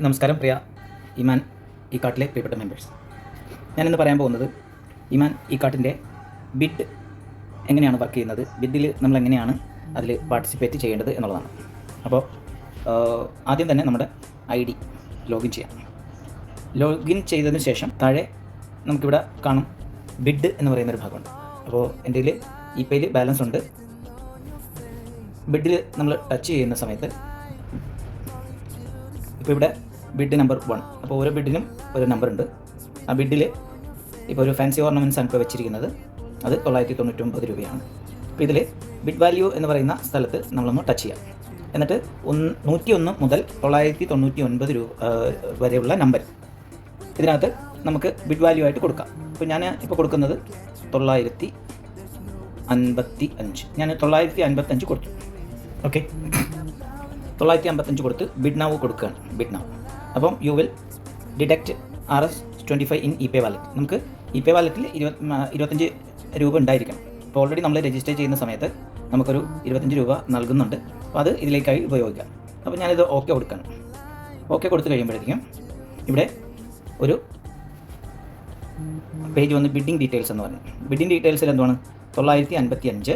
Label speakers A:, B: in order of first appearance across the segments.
A: നമസ്കാരം പ്രിയ ഇമാൻ ഈ കാട്ടിലെ പ്രിയപ്പെട്ട മെമ്പേഴ്സ്. ഞാനിന്ന് പറയാൻ പോകുന്നത് ഇമാൻ ഈ കാട്ടിൻ്റെ ബിഡ് എങ്ങനെയാണ് വർക്ക് ചെയ്യുന്നത്, ബിഡിൽ നമ്മൾ എങ്ങനെയാണ് അതിൽ പാർട്ടിസിപ്പേറ്റ് ചെയ്യേണ്ടത് എന്നുള്ളതാണ്. അപ്പോൾ ആദ്യം തന്നെ നമ്മുടെ ID ലോഗിൻ ചെയ്യാം. ലോഗിൻ ചെയ്തതിന് ശേഷം താഴെ നമുക്കിവിടെ കാണും ബിഡ് എന്ന് പറയുന്നൊരു ഭാഗമുണ്ട്. അപ്പോൾ എൻ്റെ കയ്യിൽ ഇ-പേയിൽ ബാലൻസ് ഉണ്ട്. ബിഡിൽ നമ്മൾ ടച്ച് ചെയ്യുന്ന സമയത്ത് ഇപ്പോൾ ഇവിടെ ബിഡ് നമ്പർ 1, അപ്പോൾ ഓരോ ബിഡിനും ഒരു നമ്പർ ഉണ്ട്. ആ ബിഡിൽ ഇപ്പോൾ ഒരു ഫാൻസി ഓർണമെൻറ്റ്സ് ആണ് ഇപ്പോൾ വെച്ചിരിക്കുന്നത്, അത് 999 രൂപയാണ്. അപ്പോൾ ഇതിൽ ബിഡ് വാല്യൂ എന്ന് പറയുന്ന സ്ഥലത്ത് നമ്മളൊന്ന് ടച്ച് ചെയ്യാം. എന്നിട്ട് 101 മുതൽ 999 രൂപ വരെയുള്ള നമ്പർ ഇതിനകത്ത് നമുക്ക് ബിഡ് വാല്യൂ ആയിട്ട് കൊടുക്കാം. ഇപ്പോൾ ഞാൻ ഇപ്പോൾ കൊടുക്കുന്നത് 955, ഞാൻ 955 കൊടുത്തു. ഓക്കെ, 955 കൊടുത്ത് ബിഡ് നൗ കൊടുക്കുകയാണ്. ബിഡ് നൗ, അപ്പം you will deduct RS25 in e pay wallet. നമുക്ക് ഇ-പേ വാലറ്റിൽ 25 രൂപ ഉണ്ടായിരിക്കണം. അപ്പോൾ ഓൾറെഡി നമ്മൾ രജിസ്റ്റർ ചെയ്യുന്ന സമയത്ത് നമുക്കൊരു 25 രൂപ നൽകുന്നുണ്ട്. അപ്പോൾ അത് ഇതിലേക്കായി ഉപയോഗിക്കാം. അപ്പോൾ ഞാനിത് ഓക്കെ കൊടുക്കണം. ഓക്കെ കൊടുത്തു കഴിയുമ്പോഴത്തേക്കും ഇവിടെ ഒരു പേജ് വന്ന് ബിഡിങ് ഡീറ്റെയിൽസ് എന്ന് പറഞ്ഞു. ബിഡിങ് ഡീറ്റെയിൽസിൽ എന്താണ് 955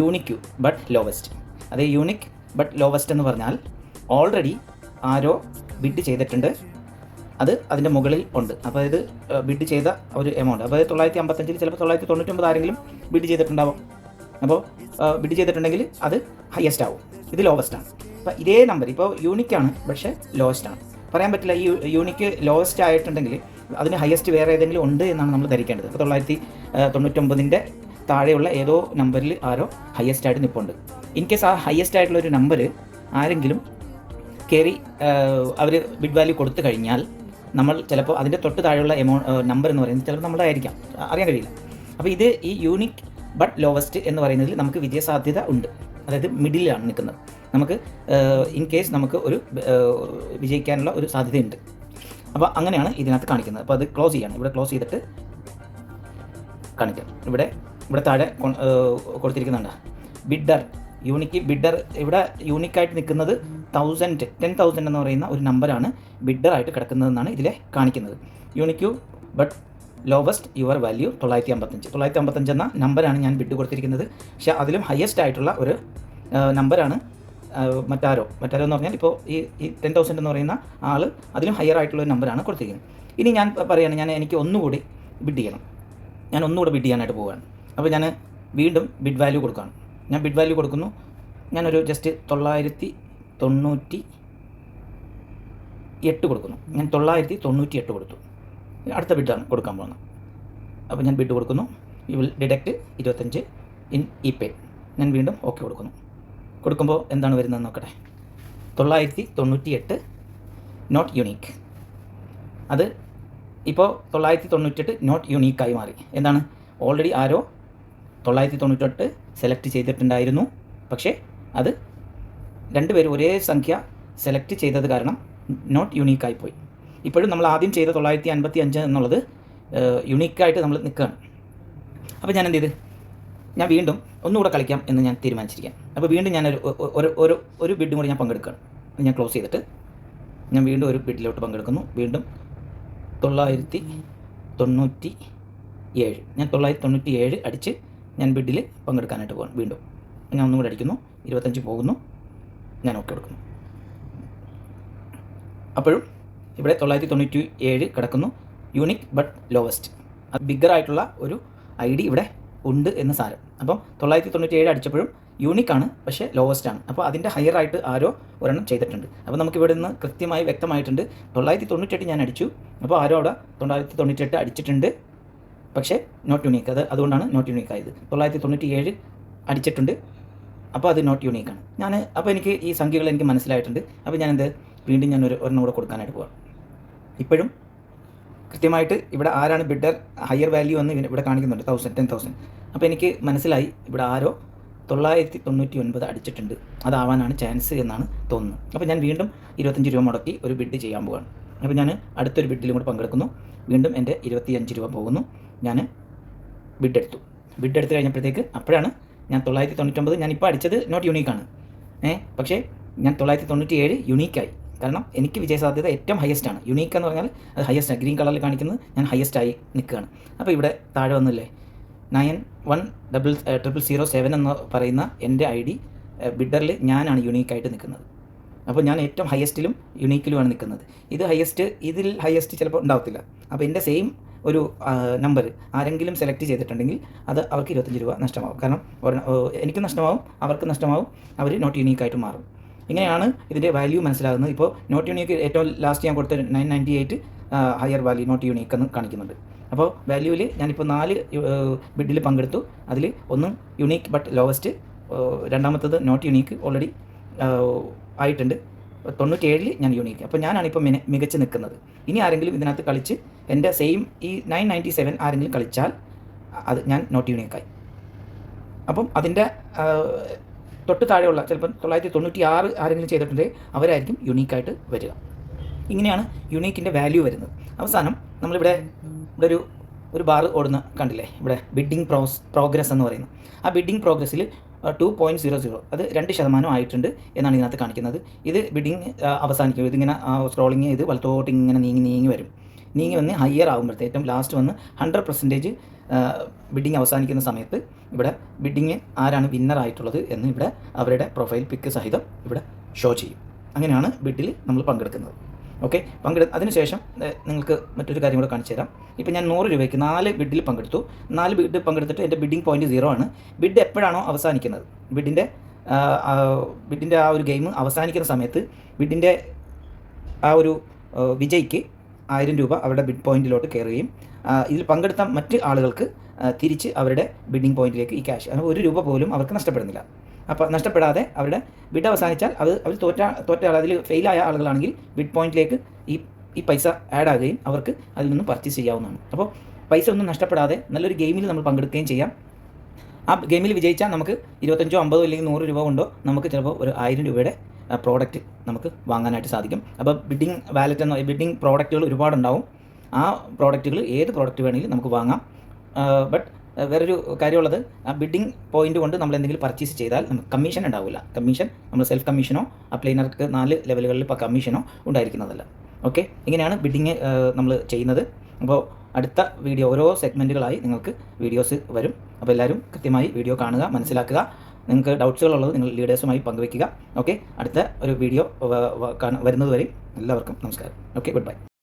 A: യൂണിക് ബട്ട് ലോവസ്റ്റ്. അതേ യൂണിക് ബട്ട് ലോവസ്റ്റ് എന്ന് പറഞ്ഞാൽ ഓൾറെഡി ആരോ ബിഡ് ചെയ്തിട്ടുണ്ട്, അത് അതിൻ്റെ മുകളിൽ ഉണ്ട്. അപ്പോൾ ഇത് ബിഡ് ചെയ്ത ഒരു എമൗണ്ട്, അപ്പോൾ 955 ചിലപ്പോൾ 999 ആരെങ്കിലും ബിഡ് ചെയ്തിട്ടുണ്ടാവും. അപ്പോൾ ബിഡ് ചെയ്തിട്ടുണ്ടെങ്കിൽ അത് ഹയസ്റ്റ് ആവും, ഇത് ലോവസ്റ്റ് ആണ്. അപ്പോൾ ഇതേ നമ്പർ ഇപ്പോൾ യൂണിക്കാണ് പക്ഷേ ലോവസ്റ്റ് ആണ്. പറയാൻ പറ്റില്ല, ഈ യൂണിക്ക് ലോവസ്റ്റ് ആയിട്ടുണ്ടെങ്കിൽ അതിന് ഹയസ്റ്റ് വേറെ ഏതെങ്കിലും ഉണ്ട് എന്നാണ് നമ്മൾ ധരിക്കേണ്ടത്. അപ്പോൾ 999ൻ്റെ താഴെയുള്ള ഏതോ നമ്പറിൽ ആരോ ഹയസ്റ്റ് ആയിട്ട് നിൽപ്പുണ്ട്. ഇൻ കേസ് ആ ഹയസ്റ്റ് ആയിട്ടുള്ള ഒരു നമ്പർ ആരെങ്കിലും കയറി അവർ ബിഡ് വാല്യൂ കൊടുത്തു കഴിഞ്ഞാൽ നമ്മൾ ചിലപ്പോൾ അതിൻ്റെ തൊട്ട് താഴെയുള്ള നമ്പർ എന്ന് പറയുന്നത് ചിലപ്പോൾ നമ്മുടെ ആയിരിക്കാം, അറിയാൻ കഴിയില്ല. അപ്പോൾ ഇത് ഈ യൂണിക് ബട്ട് ലോവസ്റ്റ് എന്ന് പറയുന്നതിൽ നമുക്ക് വിജയസാധ്യത ഉണ്ട്. അതായത് മിഡിലാണ് നിൽക്കുന്നത്. നമുക്ക് ഇൻ കേസ് നമുക്ക് ഒരു വിജയിക്കാനുള്ള ഒരു സാധ്യതയുണ്ട്. അപ്പോൾ അങ്ങനെയാണ് ഇതിനകത്ത് കാണിക്കുന്നത്. അപ്പോൾ അത് ക്ലോസ് ചെയ്യണം. ഇവിടെ ക്ലോസ് ചെയ്തിട്ട് കാണിക്കാം. ഇവിടെ താഴെ കൊടുത്തിരിക്കുന്നുണ്ട് ബിഡർ, യൂണിക്ക് ബിഡർ. ഇവിടെ യൂണിക്കായിട്ട് നിൽക്കുന്നത് 10,000 എന്ന് പറയുന്ന ഒരു നമ്പറാണ് ബിഡറായിട്ട് കിടക്കുന്നതെന്നാണ് ഇതിൽ കാണിക്കുന്നത്. യൂണിക്യൂ ബട്ട് ലോവസ്റ്റ് യുവർ വാല്യൂ 955 എന്ന നമ്പറാണ് ഞാൻ ബിഡ് കൊടുത്തിരിക്കുന്നത്. പക്ഷേ അതിലും ഹയസ്റ്റ് ആയിട്ടുള്ള ഒരു നമ്പറാണ് മറ്റാരോ എന്ന് പറഞ്ഞാൽ ഇപ്പോൾ ഈ 10,000 എന്ന് പറയുന്ന ആൾ അതിലും ഹയർ ആയിട്ടുള്ള ഒരു നമ്പറാണ് കൊടുത്തിരിക്കുന്നത്. ഇനി ഞാൻ പറയുകയാണ്, എനിക്ക് ഒന്നുകൂടി ബിഡ് ചെയ്യണം. ഞാൻ ഒന്നുകൂടെ ബിഡ് ചെയ്യാനായിട്ട് പോവുകയാണ്. അപ്പോൾ ഞാൻ വീണ്ടും ബിഡ് വാല്യൂ കൊടുക്കുകയാണ്. ഞാൻ ബിഡ് വാല്യൂ കൊടുക്കുന്നു. ഞാനൊരു ജസ്റ്റ് 998 കൊടുക്കുന്നു. ഞാൻ 998 കൊടുത്തു. അടുത്ത ബിഡാണ് കൊടുക്കാൻ പോകുന്നത്. അപ്പോൾ ഞാൻ ബിഡ് കൊടുക്കുന്നു. You will deduct 25 in e pay. ഞാൻ വീണ്ടും ഓക്കെ കൊടുക്കുന്നു. കൊടുക്കുമ്പോൾ എന്താണ് വരുന്നതെന്ന് നോക്കട്ടെ. 998 നോട്ട് യുണീക്ക്. അത് ഇപ്പോൾ 998 നോട്ട് യുണീക്കായി മാറി. എന്താണ്, ഓൾറെഡി ആരോ 998 സെലക്ട് ചെയ്തിട്ടുണ്ടായിരുന്നു. പക്ഷേ അത് രണ്ടുപേരും ഒരേ സംഖ്യ സെലക്ട് ചെയ്തത് കാരണം നോട്ട് യുണീക്കായിപ്പോയി. ഇപ്പോഴും നമ്മൾ ആദ്യം ചെയ്ത 955 എന്നുള്ളത് യുണീക്കായിട്ട് നമ്മൾ നിൽക്കുകയാണ്. അപ്പോൾ ഞാൻ എന്ത് ചെയ്ത്, ഞാൻ വീണ്ടും ഒന്നുകൂടെ കളിക്കാം എന്ന് ഞാൻ തീരുമാനിച്ചിരിക്കാം. അപ്പോൾ വീണ്ടും ഞാൻ ഒരു ബിഡും കൂടി ഞാൻ പങ്കെടുക്കുകയാണ്. ഞാൻ ക്ലോസ് ചെയ്തിട്ട് ഞാൻ വീണ്ടും ഒരു ബിഡിലോട്ട് പങ്കെടുക്കുന്നു. വീണ്ടും 997. ഞാൻ 997 അടിച്ച് ഞാൻ ബിഡിൽ പങ്കെടുക്കാനായിട്ട് പോകണം. വീണ്ടും ഞാൻ ഒന്നും കൂടി അടിക്കുന്നു. 25 പോകുന്നു. ഞാൻ ഓക്കെ കൊടുക്കുന്നു. അപ്പോഴും ഇവിടെ 997 കിടക്കുന്നു. യൂണിക് ബട്ട് ലോവസ്റ്റ്, അത് ബിഗ്ഗറായിട്ടുള്ള ഒരു ID ഇവിടെ ഉണ്ട് എന്ന് സാരം. അപ്പം 997 അടിച്ചപ്പോഴും യൂണിക്കാണ് പക്ഷേ ലോവസ്റ്റ് ആണ്. അപ്പോൾ അതിൻ്റെ ഹയർ ആയിട്ട് ആരോ ഒരെണ്ണം ചെയ്തിട്ടുണ്ട്. അപ്പോൾ നമുക്ക് ഇവിടെ നിന്ന് കൃത്യമായി വ്യക്തമായിട്ടുണ്ട് 998 ഞാൻ അടിച്ചു. അപ്പോൾ ആരോ അവിടെ 998 അടിച്ചിട്ടുണ്ട്, പക്ഷേ നോട്ട് യുണീക്ക്. അതുകൊണ്ടാണ് നോട്ട് യുണീക്ക് ആയത്. 997 അടിച്ചിട്ടുണ്ട്, അപ്പോൾ അത് നോട്ട് യുണീക്കാണ്. അപ്പോൾ എനിക്ക് ഈ സംഖ്യകൾ എനിക്ക് മനസ്സിലായിട്ടുണ്ട്. അപ്പോൾ വീണ്ടും ഞാൻ ഒരെണ്ണം കൂടെ കൊടുക്കാനായിട്ട് പോകാം. ഇപ്പോഴും കൃത്യമായിട്ട് ഇവിടെ ആരാണ് ബിഡർ ഹയർ വാല്യൂ എന്ന് ഇവിടെ കാണിക്കുന്നുണ്ട്, 10,000. അപ്പോൾ എനിക്ക് മനസ്സിലായി ഇവിടെ ആരോ 999 അടിച്ചിട്ടുണ്ട്, അതാവാനാണ് ചാൻസ് എന്നാണ് തോന്നുന്നത്. അപ്പോൾ ഞാൻ വീണ്ടും 25 രൂപ മുടക്കി ഒരു ബിഡ് ചെയ്യാൻ പോവുകയാണ്. അപ്പോൾ ഞാൻ അടുത്തൊരു ബിഡിലും കൂടെ പങ്കെടുക്കുന്നു. വീണ്ടും എൻ്റെ 25 രൂപ പോകുന്നു. ഞാൻ ബിഡ് എടുത്തു കഴിഞ്ഞപ്പോഴത്തേക്ക് അപ്പോഴാണ് ഞാൻ 999, ഞാനിപ്പോൾ അടിച്ചത് നോട്ട് യുണീക്കാണ്. പക്ഷേ ഞാൻ 997 യുണീക്കായി. കാരണം എനിക്ക് വിജയസാധ്യത ഏറ്റവും ഹയസ്റ്റ് ആണ്. യുണീക്ക് എന്ന് പറഞ്ഞാൽ അത് ഹയസ്റ്റ് ആണ്. ഗ്രീൻ കളറിൽ കാണിക്കുന്നത് ഞാൻ ഹയസ്റ്റ് ആയി നിൽക്കുകയാണ്. അപ്പോൾ ഇവിടെ താഴെ വന്നില്ലേ 910007 എന്ന് പറയുന്ന എൻ്റെ ID ബിഡറിൽ ഞാനാണ് യുണീക്കായിട്ട് നിൽക്കുന്നത്. അപ്പോൾ ഞാൻ ഏറ്റവും ഹയസ്റ്റിലും യുണീക്കിലുമാണ് നിൽക്കുന്നത്. ഇത് ഹയസ്റ്റ്, ഇതിൽ ഹയസ്റ്റ് ചിലപ്പോൾ ഉണ്ടാവത്തില്ല. അപ്പോൾ എൻ്റെ സെയിം ഒരു നമ്പർ ആരെങ്കിലും സെലക്ട് ചെയ്തിട്ടുണ്ടെങ്കിൽ അത് അവർക്ക് 25 രൂപ നഷ്ടമാവും. കാരണം എനിക്ക് നഷ്ടമാവും, അവർക്ക് നഷ്ടമാവും, അവർ നോട്ട് യുണീക്കായിട്ട് മാറും. ഇങ്ങനെയാണ് ഇതിൻ്റെ വാല്യൂ മനസ്സിലാകുന്നത്. ഇപ്പോൾ നോട്ട് യുണീക്ക് ഏറ്റവും ലാസ്റ്റ് ഞാൻ കൊടുത്ത 998 ഹയർ വാല്യൂ നോട്ട് യുണീക്ക് എന്ന് കാണിക്കുന്നുണ്ട്. അപ്പോൾ വാല്യൂവിൽ ഞാനിപ്പോൾ 4 ബിഡിൽ പങ്കെടുത്തു. അതിൽ ഒന്ന് യുണീക്ക് ബട്ട് ലോവസ്റ്റ്, രണ്ടാമത്തത് നോട്ട് യുണീക്ക് ഓൾറെഡി ആയിട്ടുണ്ട്. 97 ഞാൻ യുണീക്ക്. അപ്പോൾ ഞാനാണിപ്പോൾ മികച്ച് നിൽക്കുന്നത്. ഇനി ആരെങ്കിലും ഇതിനകത്ത് കളിച്ച് എൻ്റെ സെയിം ഈ 997 ആരെങ്കിലും കളിച്ചാൽ അത് ഞാൻ നോട്ട് യുണീക്കായി. അപ്പം അതിൻ്റെ തൊട്ട് താഴെയുള്ള ചിലപ്പം 996 ആരെങ്കിലും ചെയ്തിട്ടുണ്ടെങ്കിൽ അവരായിരിക്കും യുണീക്കായിട്ട് വരിക. ഇങ്ങനെയാണ് യുണീക്കിൻ്റെ വാല്യൂ വരുന്നത്. അവസാനം നമ്മളിവിടെ ഒരു ബാർ ഓടുന്ന കണ്ടില്ലേ, ഇവിടെ ബിഡിങ് പ്രോഗ്രസ് എന്ന് പറയുന്നത്. ആ ബിഡിങ് പ്രോഗ്രസ്സിൽ 2.00 അത് 2% ആയിട്ടുണ്ട് എന്നാണ് ഇതിനകത്ത് കാണിക്കുന്നത്. ഇത് ബിഡിങ് അവസാനിക്കും. ഇതിങ്ങനെ സ്ക്രോളിങ് ചെയ്ത് വലത്തോട്ട് ഇങ്ങനെ നീങ്ങി വരും. നീങ്ങി വന്ന് ഹയർ ആകുമ്പോഴത്തെ ഏറ്റവും ലാസ്റ്റ് വന്ന് 100% ബിഡിങ് അവസാനിക്കുന്ന സമയത്ത് ഇവിടെ ബിഡിങ് ആരാണ് വിന്നർ ആയിട്ടുള്ളത് എന്ന് ഇവിടെ അവരുടെ പ്രൊഫൈൽ പിക്ക് സഹിതം ഇവിടെ ഷോ ചെയ്യും. അങ്ങനെയാണ് ബിഡിൽ നമ്മൾ പങ്കെടുക്കുന്നത്. ഓക്കെ, അതിനുശേഷം നിങ്ങൾക്ക് മറ്റൊരു കാര്യം കൂടെ കാണിച്ചു തരാം. ഇപ്പോൾ ഞാൻ 100 രൂപയ്ക്ക് 4 ബിഡിൽ പങ്കെടുത്തു. 4 ബിഡ് പങ്കെടുത്തിട്ട് എൻ്റെ ബിഡിങ് പോയിൻറ്റ് 0 ആണ്. ബിഡ് എപ്പോഴാണോ അവസാനിക്കുന്നത്, ബിഡിൻ്റെ ആ ഒരു ഗെയിം അവസാനിക്കുന്ന സമയത്ത് ബിഡിൻ്റെ ആ ഒരു വിജയിക്ക് 1000 രൂപ അവരുടെ ബിഡ് പോയിൻറ്റിലോട്ട് കയറുകയും ഇതിൽ പങ്കെടുത്ത മറ്റ് ആളുകൾക്ക് തിരിച്ച് അവരുടെ ബിഡിങ് പോയിൻറ്റിലേക്ക് ഈ ക്യാഷ്, അങ്ങനെ 1 രൂപ പോലും അവർക്ക് നഷ്ടപ്പെടുന്നില്ല. അപ്പോൾ നഷ്ടപ്പെടാതെ അവരുടെ ബിഡ് അവസാനിച്ചാൽ അവർ തോറ്റ അതിൽ ഫെയിലായ ആളുകളാണെങ്കിൽ ബിഡ് പോയിൻറ്റിലേക്ക് ഈ പൈസ ആഡ് ആകുകയും അവർക്ക് അതിൽ നിന്ന് പർച്ചേസ് ചെയ്യാവുന്നതാണ്. അപ്പോൾ പൈസ ഒന്നും നഷ്ടപ്പെടാതെ നല്ലൊരു ഗെയിമിൽ നമ്മൾ പങ്കെടുക്കുകയും ചെയ്യാം. ആ ഗെയിമിൽ വിജയിച്ചാൽ നമുക്ക് 25, 50 അല്ലെങ്കിൽ 100 രൂപ കൊണ്ടോ നമുക്ക് ചിലപ്പോൾ ഒരു 1000 രൂപയുടെ പ്രോഡക്റ്റ് നമുക്ക് വാങ്ങാനായിട്ട് സാധിക്കും. അപ്പോൾ ബിഡിങ് വാലറ്റ് എന്ന ബിഡിങ് പ്രോഡക്റ്റുകൾ ഒരുപാടുണ്ടാവും. ആ പ്രോഡക്റ്റുകൾ ഏത് പ്രോഡക്റ്റ് വേണമെങ്കിലും നമുക്ക് വാങ്ങാം. ബട്ട് വേറൊരു കാര്യമുള്ളത്, ആ ബിഡിങ് പോയിൻ്റ് കൊണ്ട് നമ്മൾ എന്തെങ്കിലും പർച്ചേസ് ചെയ്താൽ നമുക്ക് കമ്മീഷൻ ഉണ്ടാവില്ല. കമ്മീഷൻ നമ്മൾ സെൽഫ് കമ്മീഷനോ അപ്ലൈനർക്ക് 4 ലെവലുകളിൽ ഇപ്പോൾ കമ്മീഷനോ ഉണ്ടായിരിക്കുന്നതല്ല. ഓക്കെ, ഇങ്ങനെയാണ് ബിഡിങ് നമ്മൾ ചെയ്യുന്നത്. അപ്പോൾ അടുത്ത വീഡിയോ ഓരോ സെഗ്മെൻറ്റുകളായി നിങ്ങൾക്ക് വീഡിയോസ് വരും. അപ്പോൾ എല്ലാവരും കൃത്യമായി വീഡിയോ കാണുക, മനസ്സിലാക്കുക. നിങ്ങൾക്ക് ഡൗട്ട്സുകളുള്ളത് നിങ്ങൾ ലീഡേഴ്സുമായി പങ്കുവയ്ക്കുക. ഓക്കെ, അടുത്ത ഒരു വീഡിയോ വരുന്നതുവരെ എല്ലാവർക്കും നമസ്കാരം. Okay, good bye.